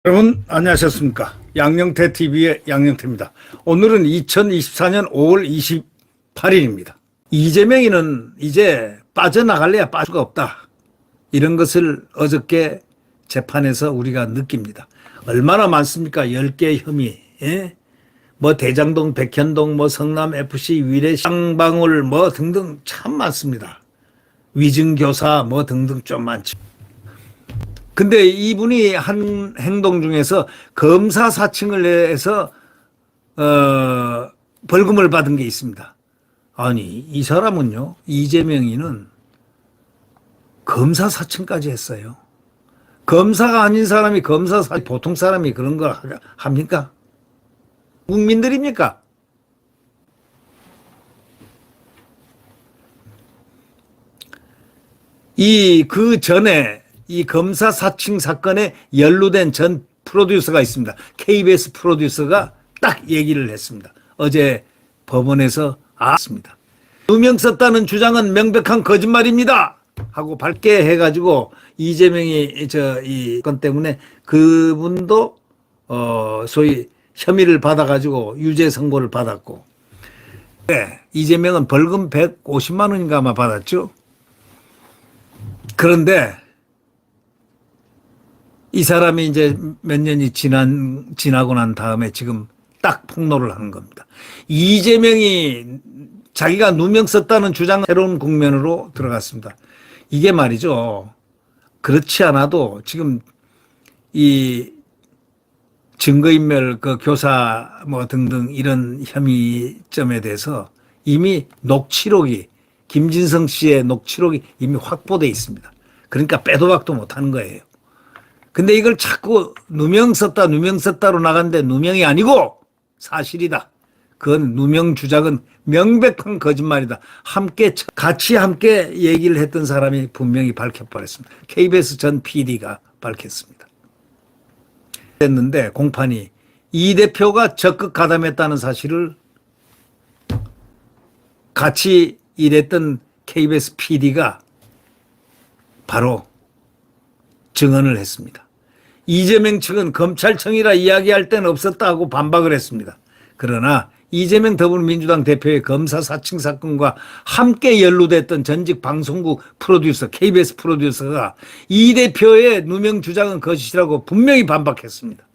여러분 안녕하셨습니까? 양영태 TV의 양영태입니다. 오늘은 2024년 5월 28일입니다. 이재명이는 이제 빠져나갈래야 빠질 수가 없다. 이런 것을 어저께 재판에서 우리가 느낍니다. 얼마나 많습니까? 10개의 혐의. 뭐 대장동, 백현동, 뭐 성남FC, 위례, 쌍방울 뭐 등등 참 많습니다. 위증교사 뭐 등등 좀 많죠. 근데 이분이 한 행동 중에서 검사 사칭을 해서 벌금을 받은 게 있습니다. 아니 이 사람은요, 이재명이는 검사 사칭까지 했어요. 검사가 아닌 사람이 검사 사칭, 보통 사람이 그런 걸 합니까? 국민들입니까? 그 전에 이 검사 사칭 사건에 연루된 전 프로듀서가 있습니다. KBS 프로듀서가 딱 얘기를 했습니다. 어제 법원에서 알았습니다. 누명 썼다는 주장은 명백한 거짓말입니다 하고 밝게 해가지고 이재명이 이 건 때문에 그분도 소위 혐의를 받아가지고 유죄 선고를 받았고, 네, 이재명은 벌금 150만 원인가 아마 받았죠. 그런데 이 사람이 이제 몇 년이 지나고 난 다음에 지금 딱 폭로를 하는 겁니다. 이재명이 자기가 누명 썼다는 주장은 새로운 국면으로 들어갔습니다. 이게 말이죠. 그렇지 않아도 지금 이 증거인멸, 그 교사 뭐 등등 이런 혐의점에 대해서 이미 녹취록이, 김진성 씨의 녹취록이 이미 확보되어 있습니다. 그러니까 빼도 박도 못하는 거예요. 근데 이걸 자꾸 누명 썼다로 나갔는데 누명이 아니고 사실이다. 그건 누명 주장은 명백한 거짓말이다. 같이 함께 얘기를 했던 사람이 분명히 밝혀버렸습니다. KBS 전 PD가 밝혔습니다. 했는데 공판이 이 대표가 적극 가담했다는 사실을 같이 일했던 KBS PD가 바로 증언을 했습니다. 이재명 측은 검찰청이라 이야기할 때는 없었다 하고 반박을 했습니다. 그러나 이재명 더불어민주당 대표의 검사 사칭 사건과 함께 연루됐던 전직 방송국 프로듀서, KBS 프로듀서가 이 대표의 누명 주장은 거짓이라고 분명히 반박했습니다.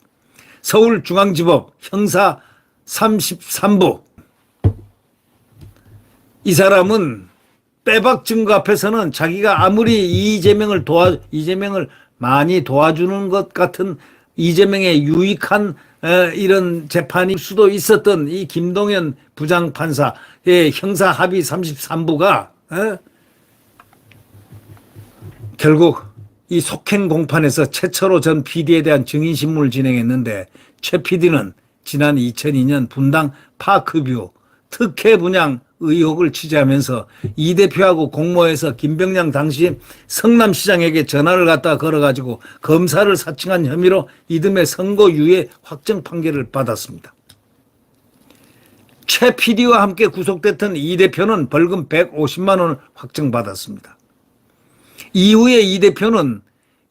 서울중앙지법 형사 33부. 이 사람은 빼박 증거 앞에서는 자기가 아무리 이재명을 많이 도와주는 것 같은, 이재명의 유익한 이런 재판일 수도 있었던 이 김동연 부장판사의 형사 합의 33부가 결국 이 속행 공판에서 최철호 전 PD에 대한 증인신문을 진행했는데, 최 PD는 지난 2002년 분당 파크뷰 특혜 분양 의혹을 취재하면서 이 대표하고 공모해서 김병량 당시 성남시장에게 전화를 갖다 걸어가지고 검사를 사칭한 혐의로 이듬해 선고유예 확정 판결을 받았습니다. 최 PD와 함께 구속됐던 이 대표는 벌금 150만 원을 확정받았습니다. 이후에 이 대표는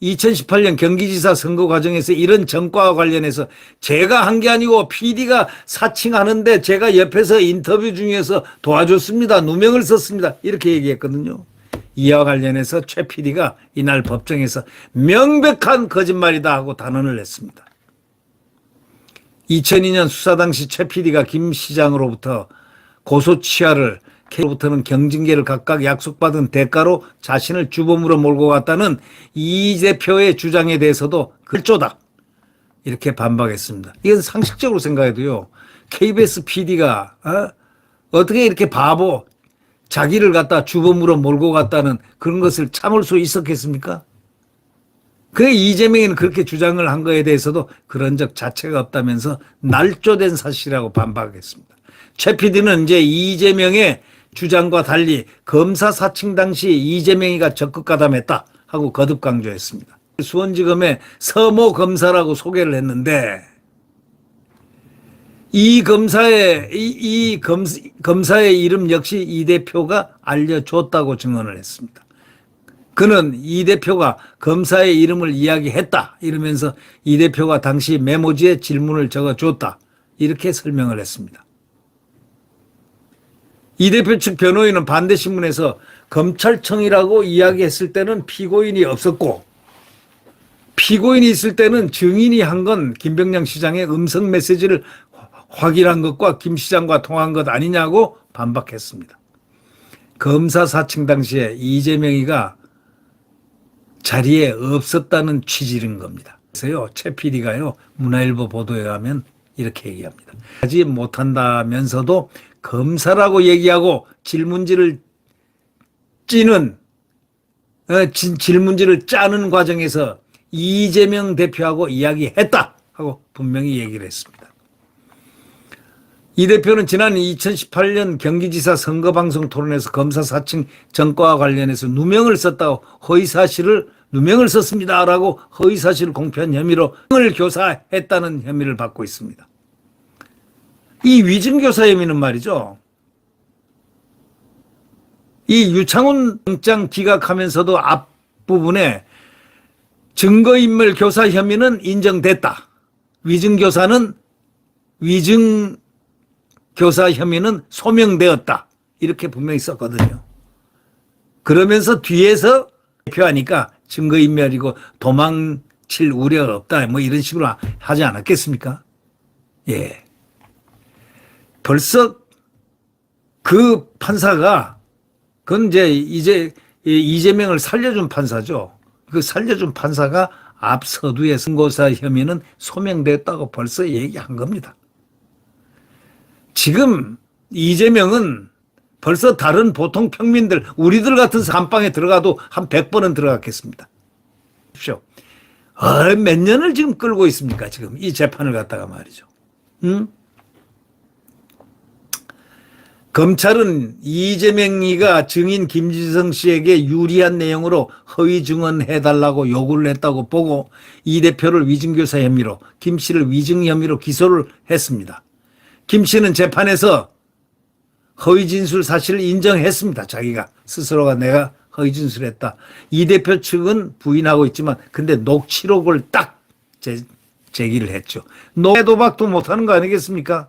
2018년 경기지사 선거 과정에서 이런 전과와 관련해서 제가 한 게 아니고 PD가 사칭하는데 제가 옆에서 인터뷰 중에서 도와줬습니다. 누명을 썼습니다. 이렇게 얘기했거든요. 이와 관련해서 최 PD가 이날 법정에서 명백한 거짓말이다 하고 단언을 했습니다. 2002년 수사 당시 최 PD가 김 시장으로부터 고소치하를, K로부터는 경징계를 각각 약속받은 대가로 자신을 주범으로 몰고 갔다는 이 대표의 주장에 대해서도 글조다 이렇게 반박했습니다. 이건 상식적으로 생각해도요, KBS PD가 어떻게 이렇게 바보, 자기를 갖다 주범으로 몰고 갔다는 그런 것을 참을 수 있었겠습니까? 그 이재명이는 그렇게 주장을 한 거에 대해서도 그런 적 자체가 없다면서 날조된 사실이라고 반박했습니다. 최 PD는 이제 이재명의 주장과 달리 검사 사칭 당시 이재명이가 적극 가담했다 하고 거듭 강조했습니다. 수원지검의 서모 검사라고 소개를 했는데 검사의 이름 역시 이 대표가 알려줬다고 증언을 했습니다. 그는 이 대표가 검사의 이름을 이야기했다 이러면서 이 대표가 당시 메모지에 질문을 적어줬다 이렇게 설명을 했습니다. 이 대표 측 변호인은 반대신문에서 검찰청이라고 이야기했을 때는 피고인이 없었고 피고인이 있을 때는 증인이 한 건 김병량 시장의 음성 메시지를 확인한 것과 김 시장과 통한 것 아니냐고 반박했습니다. 검사 사칭 당시에 이재명이가 자리에 없었다는 취지인 겁니다. 그래서요, 최 PD가요, 문화일보 보도에 가면 이렇게 얘기합니다. 하지 못한다면서도 검사라고 얘기하고 질문지를 짜는 과정에서 이재명 대표하고 이야기했다 하고 분명히 얘기를 했습니다. 이 대표는 지난 2018년 경기지사 선거방송 토론에서 검사 사칭 전과와 관련해서 누명을 썼다고 누명을 썼습니다라고 허위사실을 공표한 혐의로 을 교사했다는 혐의를 받고 있습니다. 이 위증교사 혐의는 말이죠. 이 유창훈 영장 기각하면서도 앞부분에 증거인멸 교사 혐의는 인정됐다. 위증교사 혐의는 소명되었다. 이렇게 분명히 썼거든요. 그러면서 뒤에서 대표하니까 증거인멸이고 도망칠 우려가 없다. 뭐 이런 식으로 하지 않았겠습니까? 예. 벌써 그 판사가 그건 이제 이재명을 살려준 판사죠. 그 살려준 판사가 앞 서두에 선고사 혐의는 소명됐다고 벌써 얘기한 겁니다. 지금 이재명은 벌써 다른 보통 평민들, 우리들 같은 감방에 들어가도 한 100번은 들어갔겠습니다. 몇 년을 지금 끌고 있습니까? 지금 이 재판을 갖다가 말이죠. 응? 검찰은 이재명이가 증인 김지성 씨에게 유리한 내용으로 허위 증언해달라고 요구를 했다고 보고 이 대표를 위증교사 혐의로, 김 씨를 위증 혐의로 기소를 했습니다. 김 씨는 재판에서 허위 진술 사실을 인정했습니다. 자기가 스스로가 내가 허위 진술했다. 이 대표 측은 부인하고 있지만 근데 녹취록을 딱 제기를 했죠. 빼도 박도 못하는 거 아니겠습니까?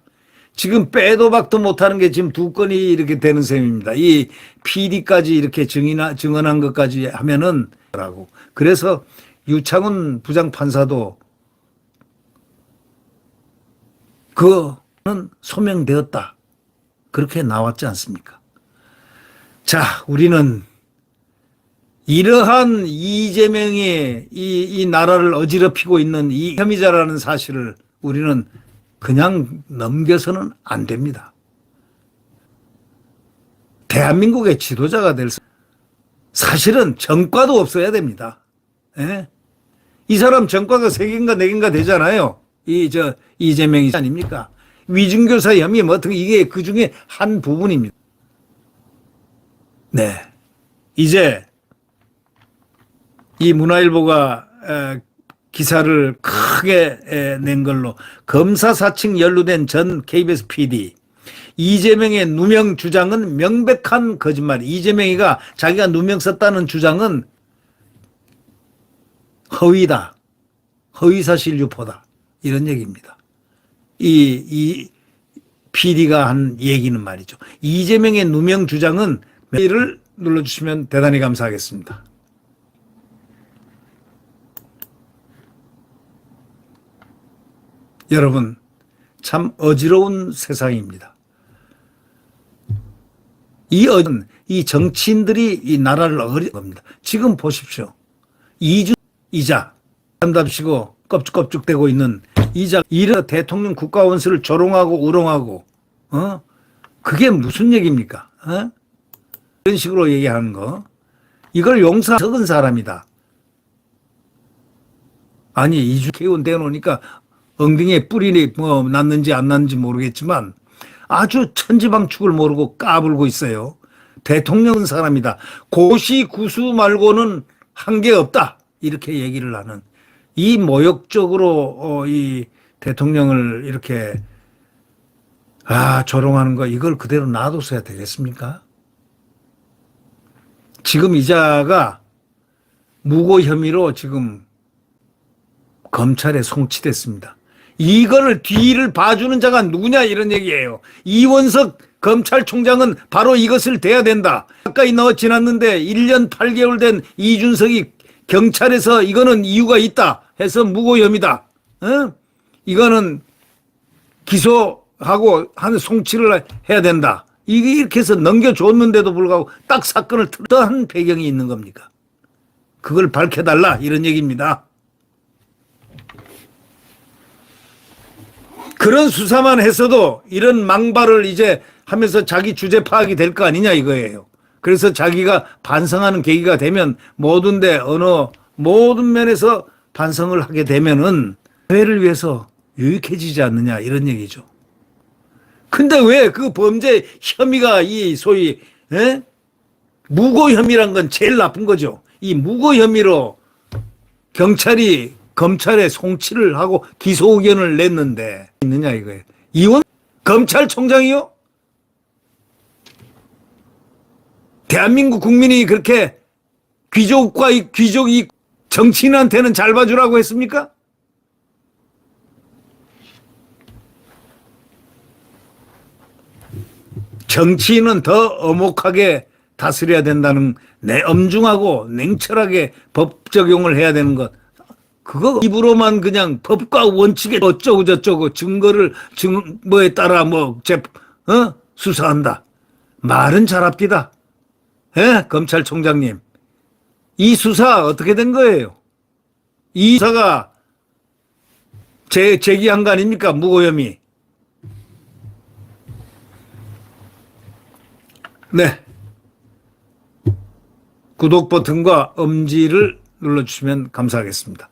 지금 빼도 박도 못하는 게 지금 두 건이 이렇게 되는 셈입니다. 이 PD까지 이렇게 증언한 것까지 하면은 라고. 그래서 유창훈 부장판사도 그는 소명되었다. 그렇게 나왔지 않습니까? 자, 우리는 이러한 이재명이 이 나라를 어지럽히고 있는 이 혐의자라는 사실을 우리는 그냥 넘겨서는 안 됩니다. 대한민국의 지도자가 될 사실은 전과도 없어야 됩니다. 예? 이 사람 전과가 3개인가 4개인가 되잖아요. 이재명이 아닙니까? 위증교사 혐의 뭐 어떻게 이게 그 중에 한 부분입니다. 네. 이제 이 문화일보가 기사를 크게 낸 걸로 검사 사칭 연루된 전 KBS PD 이재명의 누명 주장은 명백한 거짓말. 이재명이가 자기가 누명 썼다는 주장은 허위다. 허위사실 유포다. 이런 얘기입니다. 이 PD가 한 얘기는 말이죠. 이재명의 누명 주장은 메일을 눌러주시면 대단히 감사하겠습니다. 여러분, 참 어지러운 세상입니다. 이 정치인들이 이 나라를 어리게 겁니다. 지금 보십시오. 이자, 한답시고 껍죽껍죽대고 있는 이자, 이런 대통령 국가원수를 조롱하고 우롱하고, 그게 무슨 얘기입니까? 이런 식으로 얘기하는 거. 이걸 용서 적은 사람이다. 아니, 이주케운 대놓으니까 엉덩이에 뿌리 뭐 났는지 안 났는지 모르겠지만 아주 천지방축을 모르고 까불고 있어요. 대통령은 사람이다. 고시구수 말고는 한 게 없다. 이렇게 얘기를 하는 이 모욕적으로 이 대통령을 이렇게 조롱하는 거 이걸 그대로 놔뒀어야 되겠습니까? 지금 이자가 무고 혐의로 지금 검찰에 송치됐습니다. 이거를 뒤를 봐주는 자가 누구냐 이런 얘기예요. 이원석 검찰총장은 바로 이것을 대야 된다. 가까이 넣어 지났는데 1년 8개월 된 이준석이 경찰에서 이거는 이유가 있다 해서 무고 혐의다. 이거는 기소하고 한 송치를 해야 된다. 이게 이렇게 해서 넘겨줬는데도 불구하고 딱 사건을 어떠한 배경이 있는 겁니까? 그걸 밝혀달라 이런 얘기입니다. 그런 수사만 했어도 이런 망발을 이제 하면서 자기 주제 파악이 될 거 아니냐 이거예요. 그래서 자기가 반성하는 계기가 되면 모든 면에서 반성을 하게 되면은 사회를 위해서 유익해지지 않느냐 이런 얘기죠. 근데 왜 그 범죄 혐의가 이 소위 무고 혐의란 건 제일 나쁜 거죠. 이 무고 혐의로 경찰이 검찰에 송치를 하고 기소 의견을 냈는데 있느냐 이거예요. 이원 검찰총장이요? 대한민국 국민이 그렇게 귀족이 정치인한테는 잘 봐주라고 했습니까? 정치인은 더 엄혹하게 다스려야 된다는 엄중하고 냉철하게 법 적용을 해야 되는 것. 그거 입으로만 그냥 법과 원칙에 어쩌고 저쩌고 증거에 따라 수사한다. 말은 잘합디다. 검찰총장님. 이 수사 어떻게 된 거예요? 이 수사가 제기한 거 아닙니까? 무고 혐의. 네. 구독 버튼과 엄지를 눌러주시면 감사하겠습니다.